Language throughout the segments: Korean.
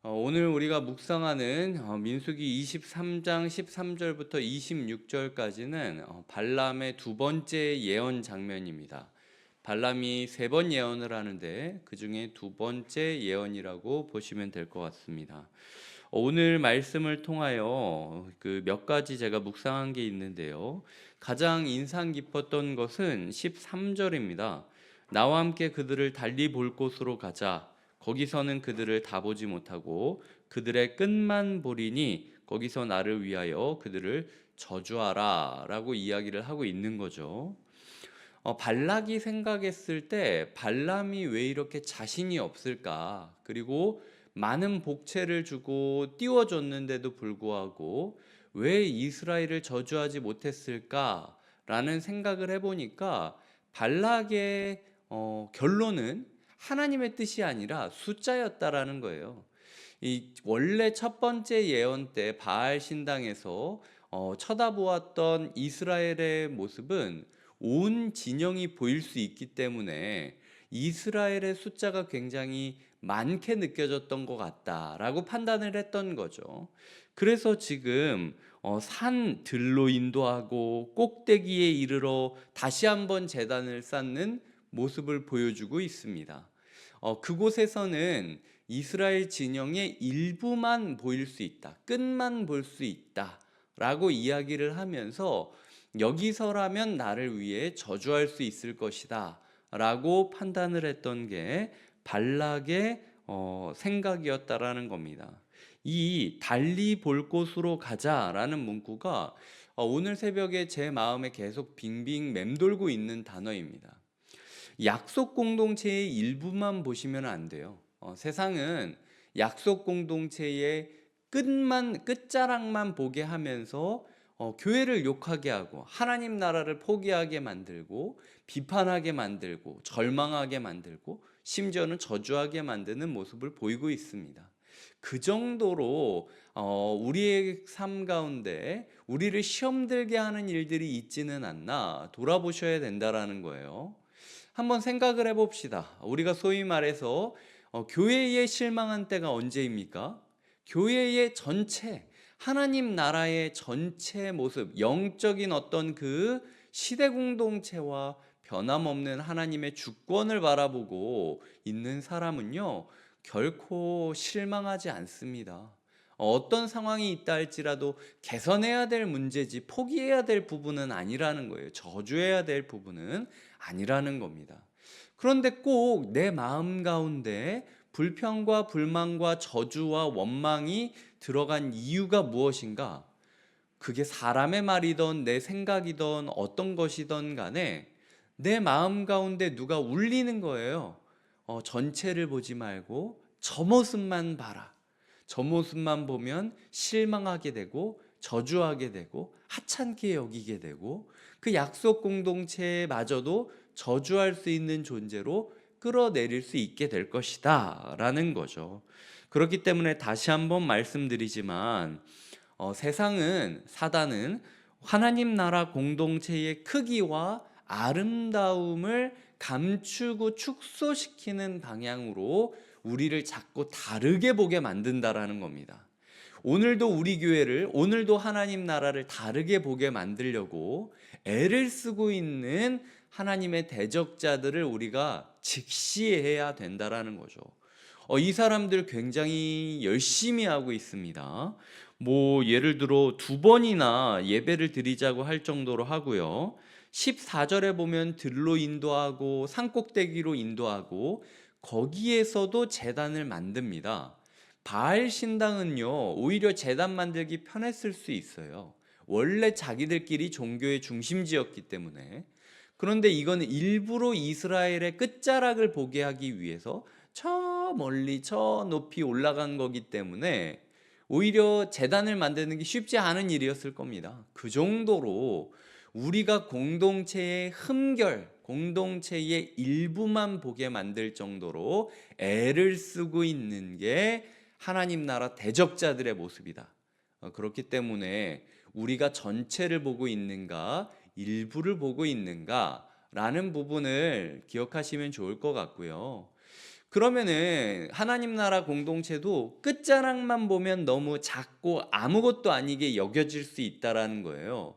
오늘 우리가 묵상하는 민수기 23장 13절부터 26절까지는 발람의 두 번째 예언 장면입니다. 발람이 세 번 예언을 하는데 그 중에 두 번째 예언이라고 보시면 될 것 같습니다. 오늘 말씀을 통하여 그 몇 가지 제가 묵상한 게 있는데요. 가장 인상 깊었던 것은 13절입니다. 나와 함께 그들을 달리 볼 곳으로 가자. 거기서는 그들을 다 보지 못하고 그들의 끝만 보리니 거기서 나를 위하여 그들을 저주하라 라고 이야기를 하고 있는 거죠. 발락이 생각했을 때 발람이 왜 이렇게 자신이 없을까? 그리고 많은 복채를 주고 띄워줬는데도 불구하고 왜 이스라엘을 저주하지 못했을까? 라는 생각을 해보니까 발락의 결론은 하나님의 뜻이 아니라 숫자였다라는 거예요. 이 원래 첫 번째 예언 때 바알 신당에서 쳐다보았던 이스라엘의 모습은 온 진영이 보일 수 있기 때문에 이스라엘의 숫자가 굉장히 많게 느껴졌던 것 같다라고 판단을 했던 거죠. 그래서 지금 산들로 인도하고 꼭대기에 이르러 다시 한번 제단을 쌓는 모습을 보여주고 있습니다. 그곳에서는 이스라엘 진영의 일부만 보일 수 있다, 끝만 볼 수 있다 라고 이야기를 하면서 여기서라면 나를 위해 저주할 수 있을 것이다 라고 판단을 했던 게 발락의 생각이었다라는 겁니다. 이 달리 볼 곳으로 가자라는 문구가 오늘 새벽에 제 마음에 계속 빙빙 맴돌고 있는 단어입니다. 약속 공동체의 일부만 보시면 안 돼요. 세상은 약속 공동체의 끝자락만 보게 하면서 교회를 욕하게 하고 하나님 나라를 포기하게 만들고 비판하게 만들고 절망하게 만들고 심지어는 저주하게 만드는 모습을 보이고 있습니다. 그 정도로 우리의 삶 가운데 우리를 시험 들게 하는 일들이 있지는 않나 돌아보셔야 된다라는 거예요. 한번 생각을 해봅시다. 우리가 소위 말해서 교회에 실망한 때가 언제입니까? 교회의 전체, 하나님 나라의 전체 모습, 영적인 어떤 그 시대 공동체와 변함없는 하나님의 주권을 바라보고 있는 사람은요, 결코 실망하지 않습니다. 어떤 상황이 있다 할지라도 개선해야 될 문제지 포기해야 될 부분은 아니라는 거예요. 저주해야 될 부분은 아니라는 겁니다. 그런데 꼭 내 마음 가운데 불평과 불만과 저주와 원망이 들어간 이유가 무엇인가? 그게 사람의 말이든 내 생각이든 어떤 것이든 간에 내 마음 가운데 누가 울리는 거예요. 전체를 보지 말고 저 모습만 봐라. 저 모습만 보면 실망하게 되고 저주하게 되고 하찮게 여기게 되고 그 약속 공동체마저도 저주할 수 있는 존재로 끌어내릴 수 있게 될 것이다 라는 거죠. 그렇기 때문에 다시 한번 말씀드리지만 세상은 사단은 하나님 나라 공동체의 크기와 아름다움을 감추고 축소시키는 방향으로 우리를 자꾸 다르게 보게 만든다라는 겁니다. 오늘도 우리 교회를, 오늘도 하나님 나라를 다르게 보게 만들려고 애를 쓰고 있는 하나님의 대적자들을 우리가 직시해야 된다라는 거죠. 이 사람들 굉장히 열심히 하고 있습니다. 뭐 예를 들어 두 번이나 예배를 드리자고 할 정도로 하고요. 14절에 보면 들로 인도하고 산꼭대기로 인도하고 거기에서도 제단을 만듭니다. 바알 신당은요, 오히려 제단 만들기 편했을 수 있어요. 원래 자기들끼리 종교의 중심지였기 때문에. 그런데 이건 일부러 이스라엘의 끝자락을 보게 하기 위해서 저 멀리 저 높이 올라간 거기 때문에 오히려 제단을 만드는 게 쉽지 않은 일이었을 겁니다. 그 정도로 우리가 공동체의 흠결, 공동체의 일부만 보게 만들 정도로 애를 쓰고 있는 게 하나님 나라 대적자들의 모습이다. 그렇기 때문에 우리가 전체를 보고 있는가, 일부를 보고 있는가 라는 부분을 기억하시면 좋을 것 같고요. 그러면은 하나님 나라 공동체도 끝자락만 보면 너무 작고 아무것도 아니게 여겨질 수 있다라는 거예요.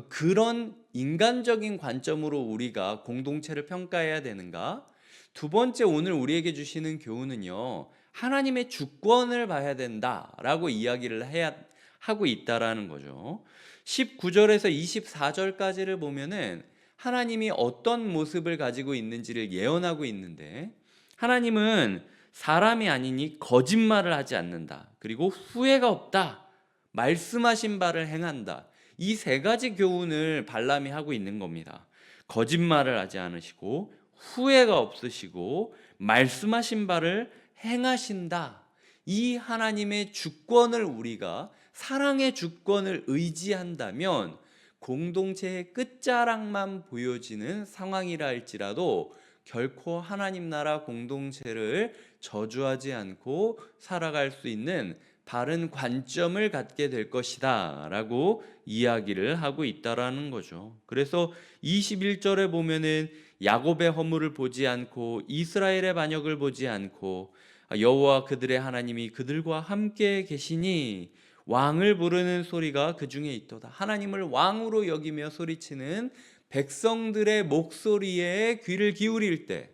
그런 인간적인 관점으로 우리가 공동체를 평가해야 되는가? 두 번째, 오늘 우리에게 주시는 교훈은요, 하나님의 주권을 봐야 된다라고 이야기를 해야 하고 있다라는 거죠. 19절에서 24절까지를 보면은 하나님이 어떤 모습을 가지고 있는지를 예언하고 있는데, 하나님은 사람이 아니니 거짓말을 하지 않는다. 그리고 후회가 없다. 말씀하신 바를 행한다. 이 세 가지 교훈을 발람이 하고 있는 겁니다. 거짓말을 하지 않으시고 후회가 없으시고 말씀하신 바를 행하신다. 이 하나님의 주권을 우리가 사랑의 주권을 의지한다면 공동체의 끝자락만 보여지는 상황이라 할지라도 결코 하나님 나라 공동체를 저주하지 않고 살아갈 수 있는 바른 관점을 갖게 될 것이다 라고 이야기를 하고 있다라는 거죠. 그래서 21절에 보면은 야곱의 허물을 보지 않고 이스라엘의 반역을 보지 않고 여호와 그들의 하나님이 그들과 함께 계시니 왕을 부르는 소리가 그 중에 있도다. 하나님을 왕으로 여기며 소리치는 백성들의 목소리에 귀를 기울일 때,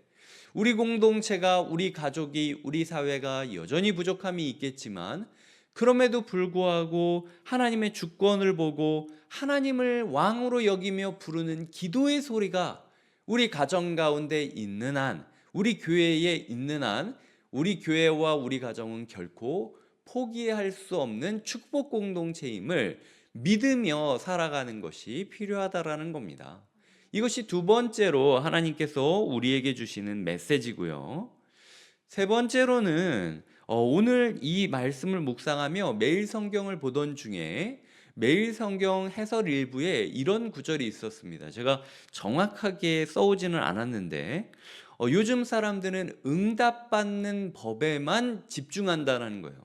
우리 공동체가, 우리 가족이, 우리 사회가 여전히 부족함이 있겠지만 그럼에도 불구하고 하나님의 주권을 보고 하나님을 왕으로 여기며 부르는 기도의 소리가 우리 가정 가운데 있는 한, 우리 교회에 있는 한, 우리 교회와 우리 가정은 결코 포기할 수 없는 축복 공동체임을 믿으며 살아가는 것이 필요하다라는 겁니다. 이것이 두 번째로 하나님께서 우리에게 주시는 메시지고요. 세 번째로는 오늘 이 말씀을 묵상하며 매일 성경을 보던 중에 매일 성경 해설 일부에 이런 구절이 있었습니다. 제가 정확하게 써오지는 않았는데 요즘 사람들은 응답받는 법에만 집중한다는 거예요.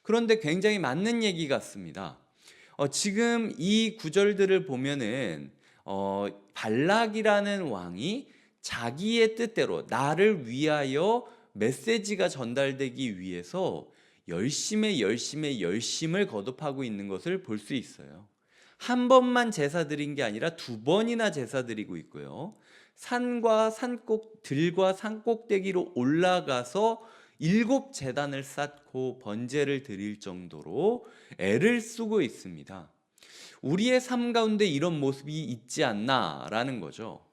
그런데 굉장히 맞는 얘기 같습니다. 지금 이 구절들을 보면은 발락이라는 왕이 자기의 뜻대로 나를 위하여 메시지가 전달되기 위해서 열심을 거듭하고 있는 것을 볼 수 있어요. 한 번만 제사 드린 게 아니라 두 번이나 제사 드리고 있고요. 들과 산꼭대기로 올라가서 7 제단을 쌓고 번제를 드릴 정도로 애를 쓰고 있습니다. 우리의 삶 가운데 이런 모습이 있지 않나라는 거죠.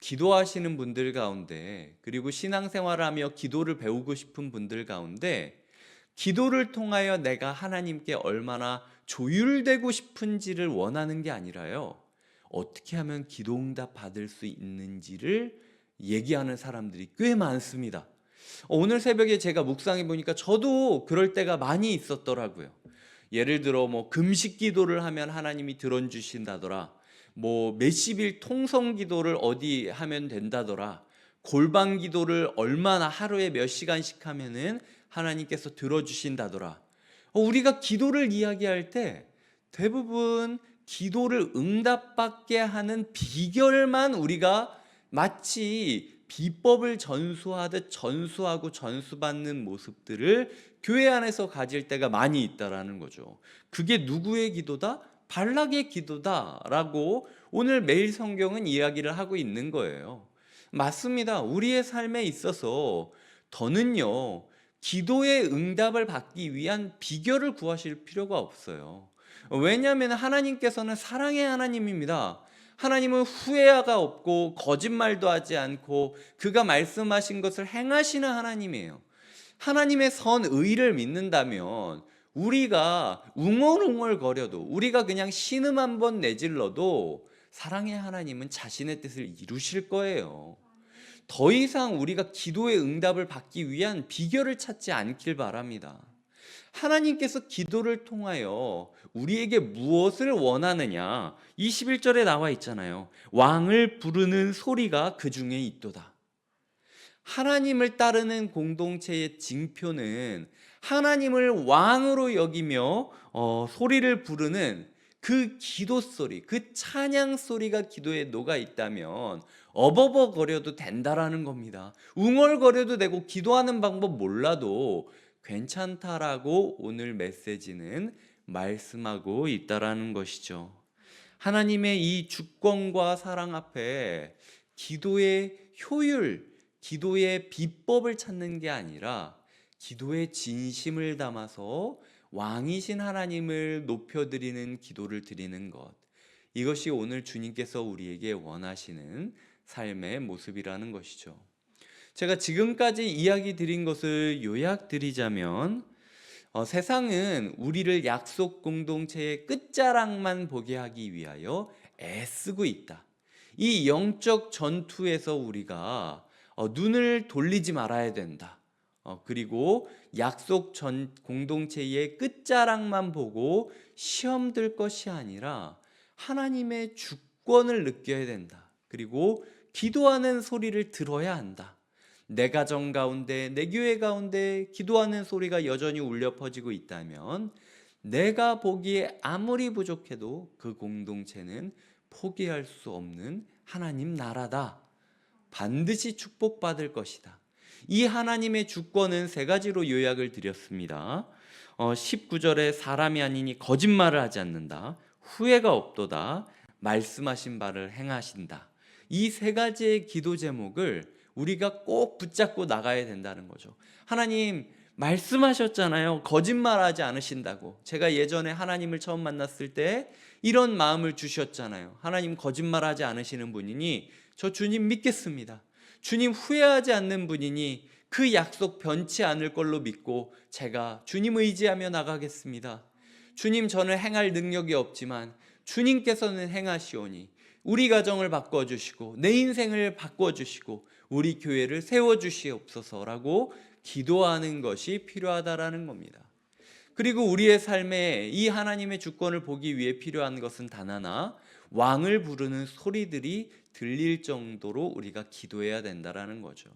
기도하시는 분들 가운데, 그리고 신앙생활을 하며 기도를 배우고 싶은 분들 가운데 기도를 통하여 내가 하나님께 얼마나 조율되고 싶은지를 원하는 게 아니라요, 어떻게 하면 기도 응답 받을 수 있는지를 얘기하는 사람들이 꽤 많습니다. 오늘 새벽에 제가 묵상해 보니까 저도 그럴 때가 많이 있었더라고요. 예를 들어 금식 기도를 하면 하나님이 들어주신다더라, 몇십일 통성 기도를 어디 하면 된다더라, 골방 기도를 얼마나 하루에 몇 시간씩 하면은 하나님께서 들어주신다더라. 우리가 기도를 이야기할 때 대부분 기도를 응답받게 하는 비결만 우리가 마치 비법을 전수하듯 전수하고 전수받는 모습들을 교회 안에서 가질 때가 많이 있다라는 거죠. 그게 누구의 기도다? 발락의 기도다라고 오늘 매일 성경은 이야기를 하고 있는 거예요. 맞습니다. 우리의 삶에 있어서 더는요, 기도의 응답을 받기 위한 비결을 구하실 필요가 없어요. 왜냐하면 하나님께서는 사랑의 하나님입니다. 하나님은 후회가 없고 거짓말도 하지 않고 그가 말씀하신 것을 행하시는 하나님이에요. 하나님의 선의를 믿는다면 우리가 웅얼웅얼거려도, 우리가 그냥 신음 한번 내질러도 사랑의 하나님은 자신의 뜻을 이루실 거예요. 더 이상 우리가 기도의 응답을 받기 위한 비결을 찾지 않길 바랍니다. 하나님께서 기도를 통하여 우리에게 무엇을 원하느냐, 21절에 나와 있잖아요. 왕을 부르는 소리가 그 중에 있도다. 하나님을 따르는 공동체의 징표는 하나님을 왕으로 여기며 소리를 부르는 그 기도 소리, 그 찬양 소리가 기도에 녹아 있다면 어버버거려도 된다라는 겁니다. 웅얼거려도 되고 기도하는 방법 몰라도 괜찮다라고 오늘 메시지는 말씀하고 있다라는 것이죠. 하나님의 이 주권과 사랑 앞에 기도의 효율, 기도의 비법을 찾는 게 아니라 기도의 진심을 담아서 왕이신 하나님을 높여드리는 기도를 드리는 것, 이것이 오늘 주님께서 우리에게 원하시는 삶의 모습이라는 것이죠. 제가 지금까지 이야기 드린 것을 요약드리자면 세상은 우리를 약속 공동체의 끝자락만 보게 하기 위하여 애쓰고 있다. 이 영적 전투에서 우리가 눈을 돌리지 말아야 된다. 그리고 약속 전 공동체의 끝자락만 보고 시험 들 것이 아니라 하나님의 주권을 느껴야 된다. 그리고 기도하는 소리를 들어야 한다. 내 가정 가운데, 내 교회 가운데 기도하는 소리가 여전히 울려 퍼지고 있다면 내가 보기에 아무리 부족해도 그 공동체는 포기할 수 없는 하나님 나라다. 반드시 축복받을 것이다. 이 하나님의 주권은 세 가지로 요약을 드렸습니다. 19절에 사람이 아니니 거짓말을 하지 않는다. 후회가 없도다. 말씀하신 바를 행하신다. 이 세 가지의 기도 제목을 우리가 꼭 붙잡고 나가야 된다는 거죠. 하나님 말씀하셨잖아요. 거짓말하지 않으신다고. 제가 예전에 하나님을 처음 만났을 때 이런 마음을 주셨잖아요. 하나님 거짓말하지 않으시는 분이니 저 주님 믿겠습니다. 주님 후회하지 않는 분이니 그 약속 변치 않을 걸로 믿고 제가 주님 의지하며 나가겠습니다. 주님, 저는 행할 능력이 없지만 주님께서는 행하시오니 우리 가정을 바꿔주시고 내 인생을 바꿔주시고 우리 교회를 세워주시옵소서라고 기도하는 것이 필요하다라는 겁니다. 그리고 우리의 삶에 이 하나님의 주권을 보기 위해 필요한 것은 단 하나, 왕을 부르는 소리들이 들릴 정도로 우리가 기도해야 된다라는 거죠.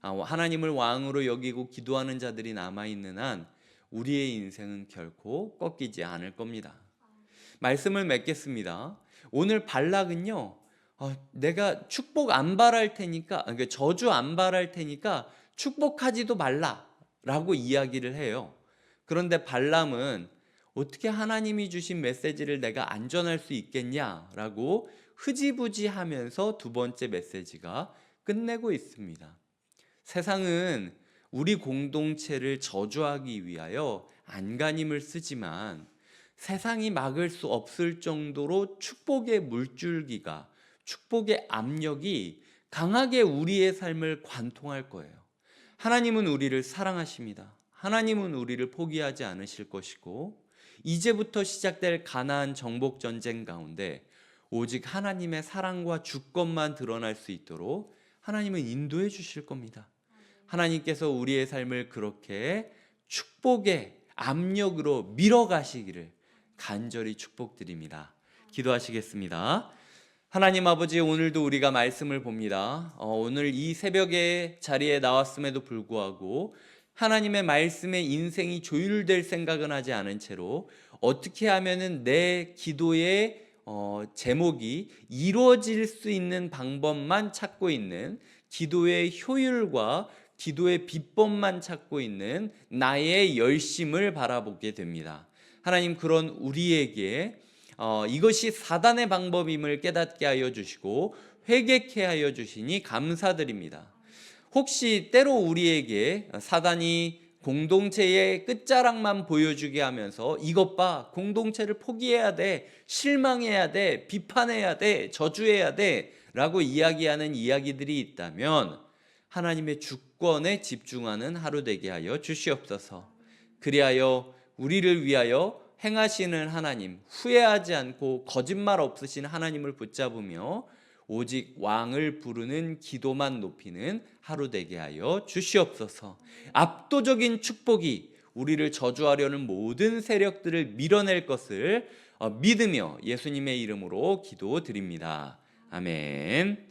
하나님을 왕으로 여기고 기도하는 자들이 남아있는 한 우리의 인생은 결코 꺾이지 않을 겁니다. 말씀을 맺겠습니다. 오늘 발락은요, 내가 축복 안 바랄 테니까, 그러니까 저주 안 바랄 테니까 축복하지도 말라라고 이야기를 해요. 그런데 발람은 어떻게 하나님이 주신 메시지를 내가 안전할 수 있겠냐라고 흐지부지하면서 두 번째 메시지가 끝내고 있습니다. 세상은 우리 공동체를 저주하기 위하여 안간힘을 쓰지만 세상이 막을 수 없을 정도로 축복의 물줄기가, 축복의 압력이 강하게 우리의 삶을 관통할 거예요. 하나님은 우리를 사랑하십니다. 하나님은 우리를 포기하지 않으실 것이고 이제부터 시작될 가나안 정복 전쟁 가운데 오직 하나님의 사랑과 주권만 드러날 수 있도록 하나님은 인도해 주실 겁니다. 하나님께서 우리의 삶을 그렇게 축복의 압력으로 밀어가시기를 간절히 축복드립니다. 기도하시겠습니다. 하나님 아버지, 오늘도 우리가 말씀을 봅니다. 오늘 이 새벽에 자리에 나왔음에도 불구하고 하나님의 말씀에 인생이 조율될 생각은 하지 않은 채로 어떻게 하면은 내 기도의 제목이 이루어질 수 있는 방법만 찾고 있는, 기도의 효율과 기도의 비법만 찾고 있는 나의 열심을 바라보게 됩니다. 하나님, 그런 우리에게 이것이 사단의 방법임을 깨닫게 하여 주시고 회개케 하여 주시니 감사드립니다. 혹시 때로 우리에게 사단이 공동체의 끝자락만 보여주게 하면서 이것 봐, 공동체를 포기해야 돼, 실망해야 돼, 비판해야 돼, 저주해야 돼 라고 이야기하는 이야기들이 있다면 하나님의 주권에 집중하는 하루 되게 하여 주시옵소서. 그리하여 우리를 위하여 행하시는 하나님, 후회하지 않고 거짓말 없으신 하나님을 붙잡으며 오직 왕을 부르는 기도만 높이는 하루 되게 하여 주시옵소서. 압도적인 축복이 우리를 저주하려는 모든 세력들을 밀어낼 것을 믿으며 예수님의 이름으로 기도드립니다. 아멘.